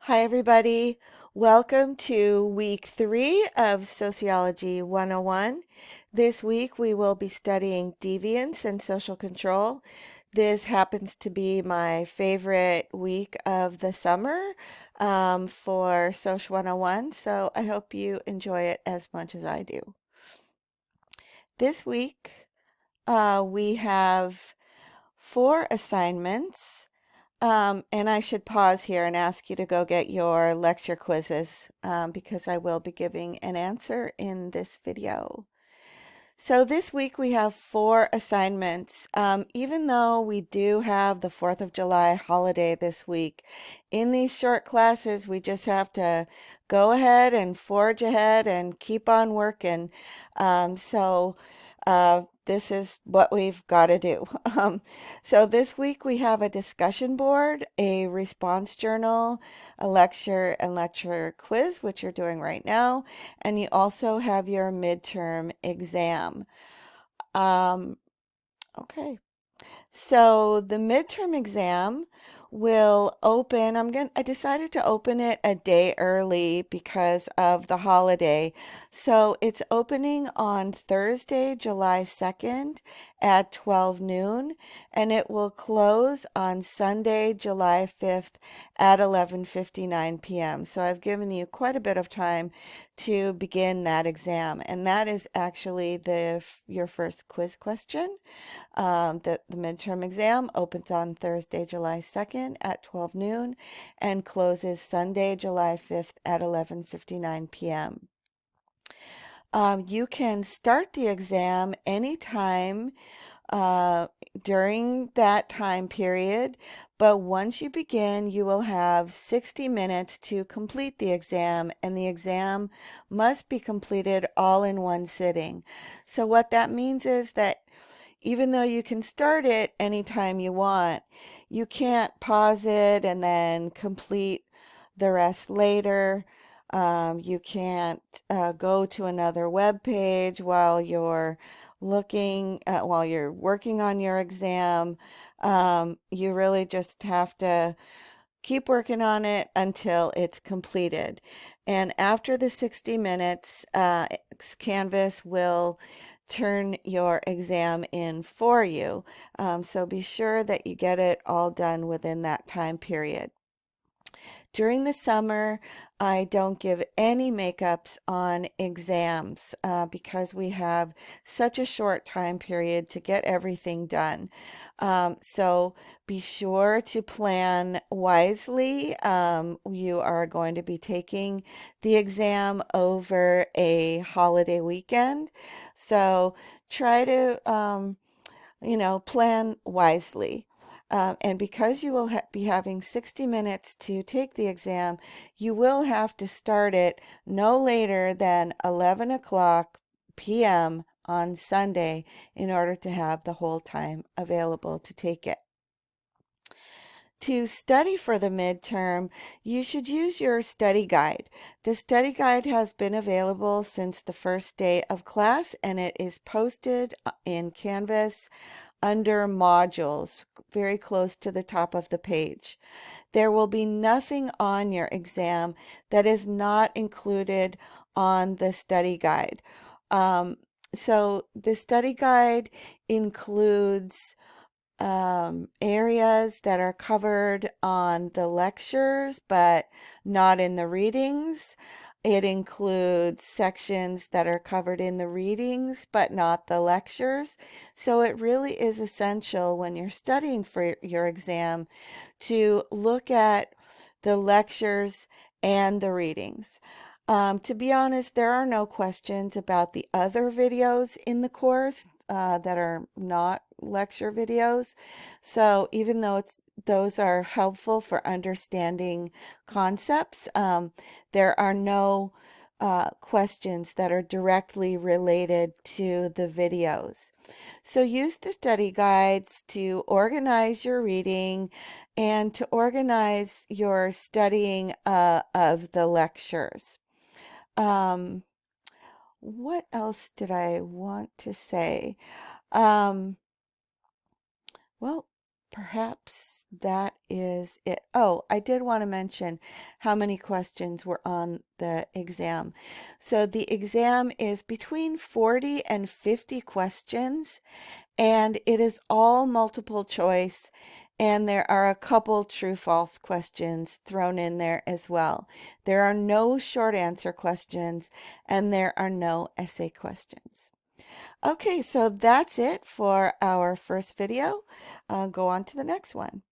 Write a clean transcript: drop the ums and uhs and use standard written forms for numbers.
Hi, everybody. Welcome to week 3 of Sociology 101. This week we will be studying deviance and social control. This happens to be my favorite week of the summer for Soc 101, so I hope you enjoy it as much as I do. This week we have 4 assignments. And I should pause here and ask you to go get your lecture quizzes because I will be giving an answer in this video. So this week we have 4 assignments. Even though we do have the 4th of July holiday this week, in these short classes we just have to go ahead and forge ahead and keep on working. This is what we've got to do. So this week we have a discussion board, a response journal, a lecture and lecture quiz, which you're doing right now, and you also have your midterm exam. Um, okay. So the midterm exam will open. I decided to open it a day early because of the holiday. So it's opening on Thursday, July 2nd at 12 noon, and it will close on Sunday, July 5th at 11:59 p.m. So I've given you quite a bit of time to begin that exam, and that is actually your first quiz question. The midterm exam opens on Thursday, July 2nd at 12 noon and closes Sunday, July 5th at 11:59 p.m. You can start the exam anytime uh, during that time period, but once you begin, you will have 60 minutes to complete the exam, and the exam must be completed all in one sitting. So what that means is that even though you can start it anytime you want, you can't pause it and then complete the rest later. You can't go to another web page while you're while you're working on your exam. You really just have to keep working on it until it's completed. And after the 60 minutes, Canvas will turn your exam in for you. So be sure that you get it all done within that time period. During the summer, I don't give any makeups on exams because we have such a short time period to get everything done. So be sure to plan wisely. You are going to be taking the exam over a holiday weekend. So try to, plan wisely. And because you will be having 60 minutes to take the exam, you will have to start it no later than 11 o'clock p.m. on Sunday in order to have the whole time available to take it. To study for the midterm, you should use your study guide. The study guide has been available since the first day of class, and it is posted in Canvas under modules, very close to the top of the page. There will be nothing on your exam that is not included on the study guide. So the study guide includes areas that are covered on the lectures, but not in the readings. It includes sections that are covered in the readings, but not the lectures. So it really is essential when you're studying for your exam to look at the lectures and the readings. To be honest, there are no questions about the other videos in the course that are not lecture videos. So even though those are helpful for understanding concepts, there are no questions that are directly related to the videos. So use the study guides to organize your reading and to organize your studying of the lectures. Um, what else did I want to say? Um, well, perhaps that is it. Oh, I did want to mention how many questions were on the exam. So the exam is between 40 and 50 questions, and it is all multiple choice. And there are a couple true false questions thrown in there as well. There are no short answer questions, and there are no essay questions. Okay, so that's it for our first video. Go on to the next one.